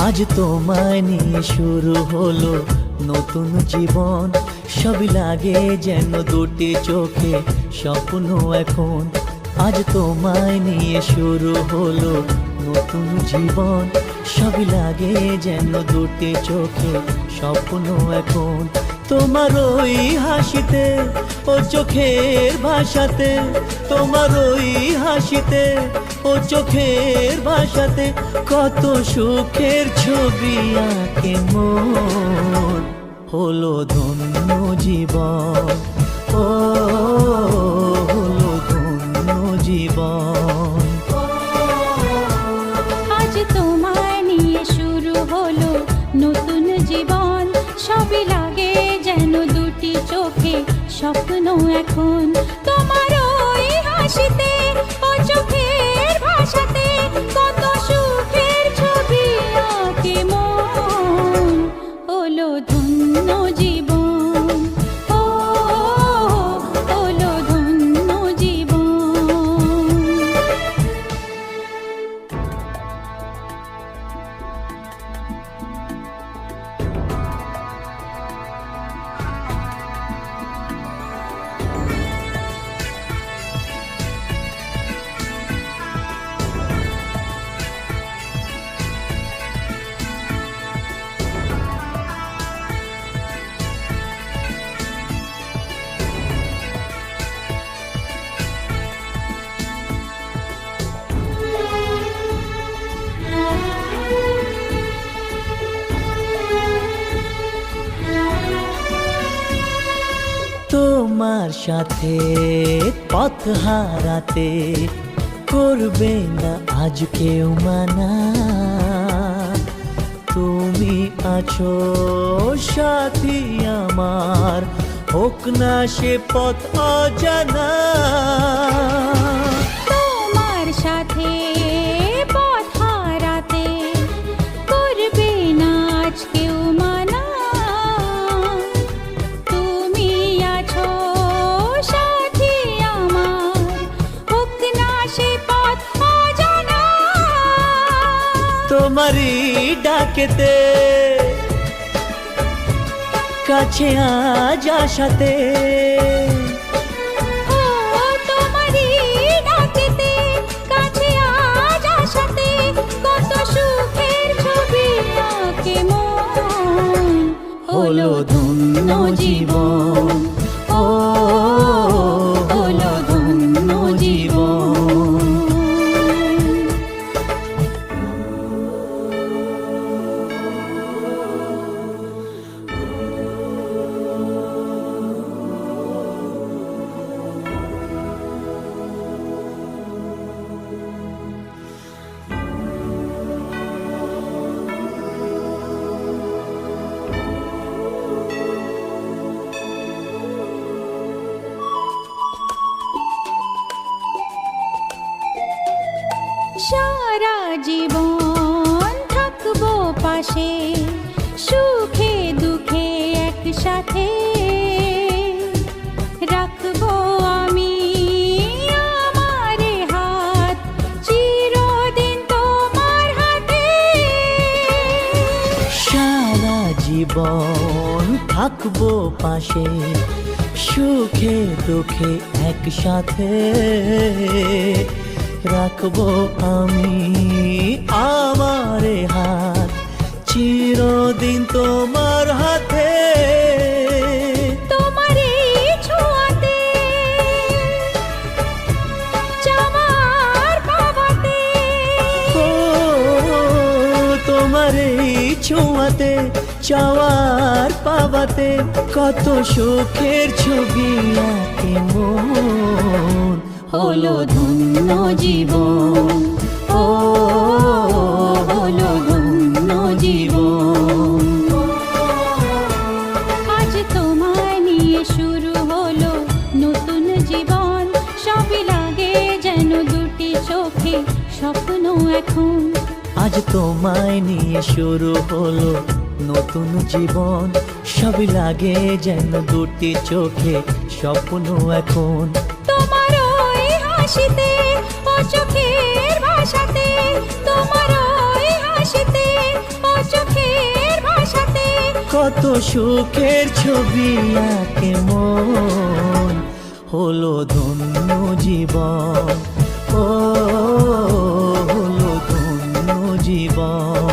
আজ তোমায় নিয়ে শুরু হলো নতুন জীবন, সবই লাগে যেন দুটি চোখে স্বপ্ন এখন। আজ তোমায় নিয়ে শুরু হলো নতুন জীবন, সবই লাগে যেন দুটি চোখে স্বপ্ন এখন। তোমার ওই হাসিতে ও চোখের ভাষাতে, তোমার ওই হাসিতে ও চোখের ভাষাতে কত সুখের ছবি আঁকে মন। হলো ধন্য জীবন, ও হলো ধন্য জীবন। আজ তোমায় নিয়ে শুরু হলো নতুন জীবন, সবই লাগে যেন দুটি চোখে স্বপ্ন এখন। তোমার ওই হাসিতে ও চোখের ভাষাতে কত সুখের ছবি আঁকে মন। হলো ধন্য জীবন, ও হলো ধন্য জীবন। তোমার সাথে পথ হারাতে করবে না আজ কেউ মানা। তুমি আছো সাথী আমার, হোক না সে পথ অজানা। তোমার সাথে পথ হারাতে করবে না আজ কেউ মানা। তুমি আছো সাথী আমার, হোক না সে পথ অজানা। তোমারই ডাকেতে কাছে আজ আসাতে, ও তোমারই ডাকেতে কাছে আজ আসাতে কত সুখের ছবি আঁকে মন। হলো ধন্য জীবন, ও হলো ধন্য জীবন। সারা জীবন থাকবো পাশে, সুখে দুঃখে একসাথে রাখবো আমি আমার হাত, চিরদিন তোমার হাতে। সারা জীবন থাকবো পাশে, সুখে দুঃখে একসাথে রাখবো আমি আমার হাত, চিরদিন তোমার হাতে। তোমার এই ছোঁয়াতে চাওয়ার পাওয়াতে, ও তোমার এই ছোঁয়াতে চাওয়ার পাওয়াতে কত সুখের ছবি আঁকে মন। হলো ধন্য জীবন, ও হলো ধন্য জীবন। আজ তোমায় নিয়ে শুরু হলো নতুন জীবন, সবই লাগে যেন দুটি চোখে স্বপ্ন এখন। আজ তোমায় নিয়ে শুরু হলো নতুন জীবন, সবই লাগে যেন দুটি চোখে স্বপ্ন এখন। তোমার ওই হাসিতে ও চোখের ভাষাতে, তোমার ওই হাসিতে ও কত সুখের ছবি আঁকে মন, হলো ধন্য জীবন, ও হলো ধন্য জীবন।